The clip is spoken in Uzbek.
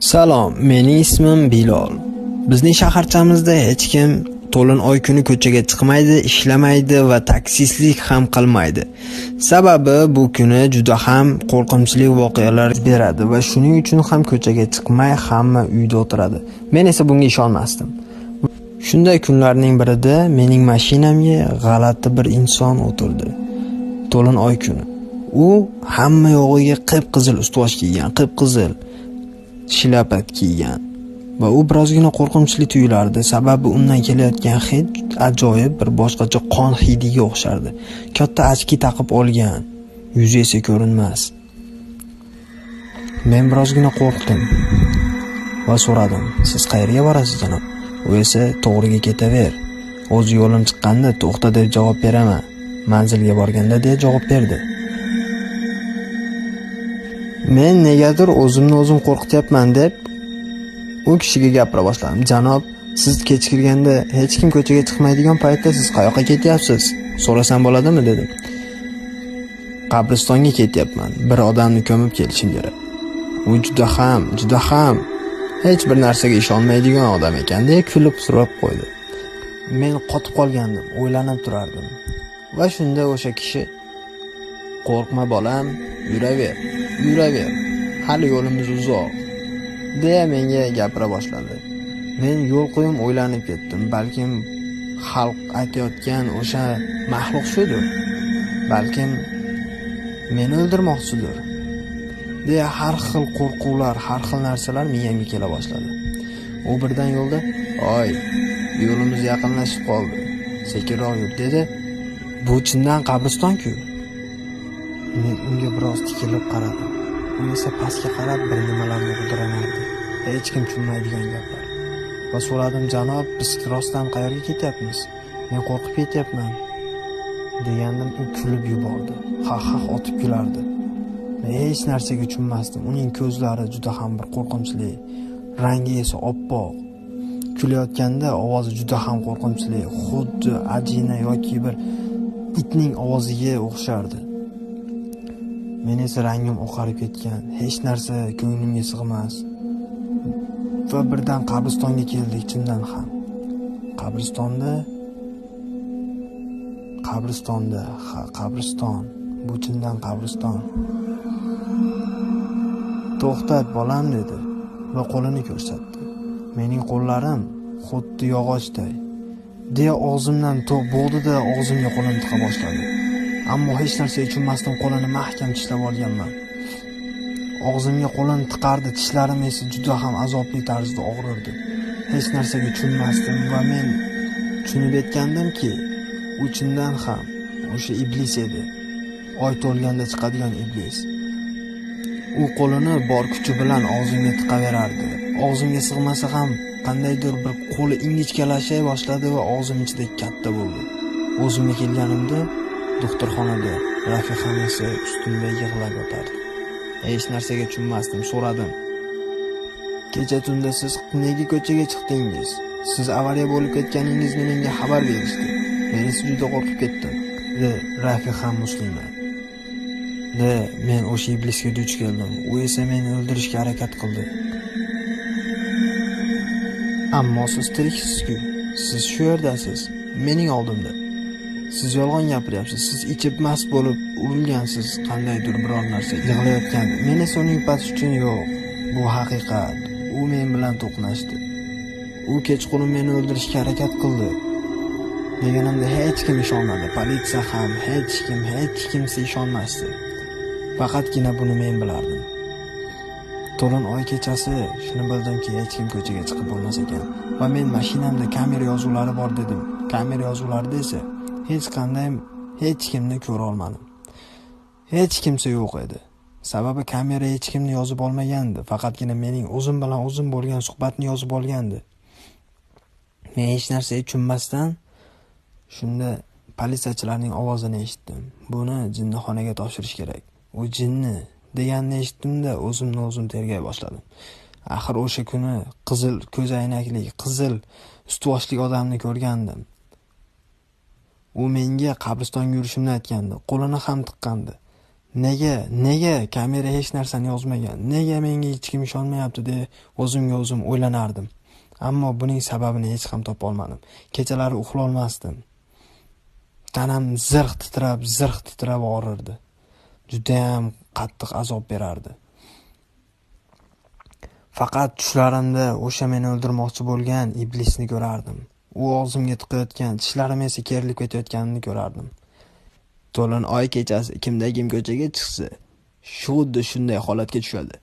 Salom, mening ismim Bilol. Bizning shaharchamizda hech kim to'lin oy kuni ko'chaga chiqmaydi, ishlamaydi va taksistlik ham qilmaydi. Sababi bu kuni juda ham qo'rqinchli voqealar beradi va shuning uchun ham ko'chaga chiqmay hamma uyda o'tiradi. Men esa bunga ishonmasdim. Shunday kunlarning birida mening mashinamga g'alati bir inson o'tirdi. To'lin oy kuni. U hamma yog'iga qip-qizil ust-bosh kiygan, qip-qizil shlyapa kiygan va u birozgina qo'rqinchli tuyulardi. Sababi undan kelayotgan hid ajoyib bir boshqacha qon hidiga o'xshardi. Katta ochki taqib olgan, yuzi esa ko'rinmas. Men birozgina qo'rqdim va so'radim: "Siz qayerga borasiz, janob?" U esa "To'g'riga ketaver. O'z yo'lim chiqqanda to'xta deb javob beraman. Manzilga borganda" deb javob berdi. Men negadir o'zimni o'zim qo'rqityapman deb u kishiga gapira boshladim. "Janob, siz kech kirganda hech kim ko'chaga chiqmaydigan paytda siz qayoqqa ketyapsiz? So'rasam bo'ladimi?" dedim. "Qabristonga ketyapman. Bir odamni ko'mib kelishim kerak." U juda ham hech bir narsaga ishonmaydigan odam ekan deb kulib so'rab qo'ydi. Men qotib qolgandim, o'ylanib turardim. Va shunda o'sha kishi: "Qo'rqma bolam, yuraver. Hali yo'limiz uzoq", deya menga gapira boshladi. Men yo'l qo'yim o'ylanib ketdim. Balkim xalq aytayotgan o'sha maxluq shudir. Balkim meni o'ldirmoqchidir, deya har xil qo'rquvlar, har xil narsalar miyamga kela boshladi. U birdan yo'lda: "Oy, yo'limiz yaqinlashib qoldi. Sekinroq yur", dedi. Bu chindan qabriston-ku. Men unga biroz tikilib qaradim. U esa pastga qarab bir nimalarni g'udiranardi. Hech kim tushunmaydigan gaplar. Va so'radim: "Janob, biz rostdan qayerga ketyapmiz? Men qo'rqib ketyapman", degandim. U kulib yubordi. Ha otib kulardi. Men hech narsaga tushunmasdim. Uning ko'zlari juda ham bir qo'rqinchli, rangi esa oppoq. Kulayotganda ovozi juda ham qo'rqinchli, xuddi ajina yoki bir itning ovoziga o'xshardi. Men esa rangim oqarib ketgan, hech narsa ko'nglimga sig'mas. Va birdan qabristonga keldik, chindan ham. Qabriston. Bu chindan qabriston. "To'xtat bolam", dedi va qo'lini ko'rsatdi. Mening qo'llarim xuddi yog'ochday. Deya og'zimdan bo'g'di-da og'zimga qo'lini tiqa boshladi. Ammo hech narsa tushunmasdan qo'lini mahkam tishlab olganman. Og'zimga qo'lini tiqardi, tishlarim esa juda ham azobli tarzda og'rirdi. Hech narsaga tushunmasdim va men tushunib yetgandimki, u chindan ham o'sha iblis edi. Oy to'lganda chiqadigan iblis. U qo'lini bor kuchi bilan og'zimga tiqaverardi. Og'zimga sig'masa ham qandaydir bir qo'li ingichkalashay boshladi va og'zim ichida katta bo'ldi. O'zimga kelganimda doktorxonada rafiqam esa ustimda yig'lab yotardi. Hech narsaga tushunmasdim. So'radim: "Kecha tunda siz nega ko'chaga chiqdingiz? Siz avariya bo'lib ketganingizni menga xabar berishdi. Men esa juda qo'rqib ketdim", dedi rafiqam muslima. Men o'sha iblisga duch keldim. U esa meni o'ldirishga harakat qildi. Ammo siz tiriksiz-ku. Siz shu yerdasiz, mening oldimda. Siz yolg'on gapiryapsiz. Siz ichib mast bo'lib urilgansiz, qandaydir biror narsa yig'layotgan. Men esa uning yupatish uchun yo'q. Bu haqiqat. U men bilan to'qnashdi. U kechqurun meni o'ldirishga harakat qildi. Deganimda hech kim ishonmadi. Politsiya ham, hech kimsa ishonmasdi. Faqatgina buni men bilardim. To'lin oy kechasi shuni bildimki, hech kim ko'chaga chiqib bo'lmas ekan. Va men mashinamda kamera yozuvlari bor dedim. Kamera yozuvlarida esa hech kimni ko'ra olmadim. Hech kimsa yo'q edi. Sababi kamera hech kimni yozib olmagandi. Faqatgina mening o'zim bilan o'zim bo'lgan suhbatni yozib olgandi. Men hech narsa tushunmasdan shunda politsiyachilarning ovozini eshitdim. Buni jinnixonaga topshirish kerak. U jinni deganni eshitdim-da, o'zim tergay boshladim. Axir o'sha kuni qizil ko'zoynakli, qizil ust-boshli odamni ko'rgandim. U menga qabristonga yurishimni aytgandi. Qo'lini ham tiqqandi. Nega kamera hech narsani yozmagan? Nega menga hech kim ishonmayapti deb o'zimga o'zim o'ylanardim. Ammo buning sababini hech ham topa olmadim. Kechalari uxlay olmasdim. Tanam zirq titrab og'rirdi. Juda ham qattiq azob berardi. Faqat tushlarimda o'sha meni o'ldirmoqchi bo'lgan iblisni ko'rardim. U og'zimga tiqayotgan, tishlarim esa kerilib ketayotganini ko'rardim. To'lin oy kechasi kimda kim ko'chaga chiqsa, xuddi shunday holatga tushadi.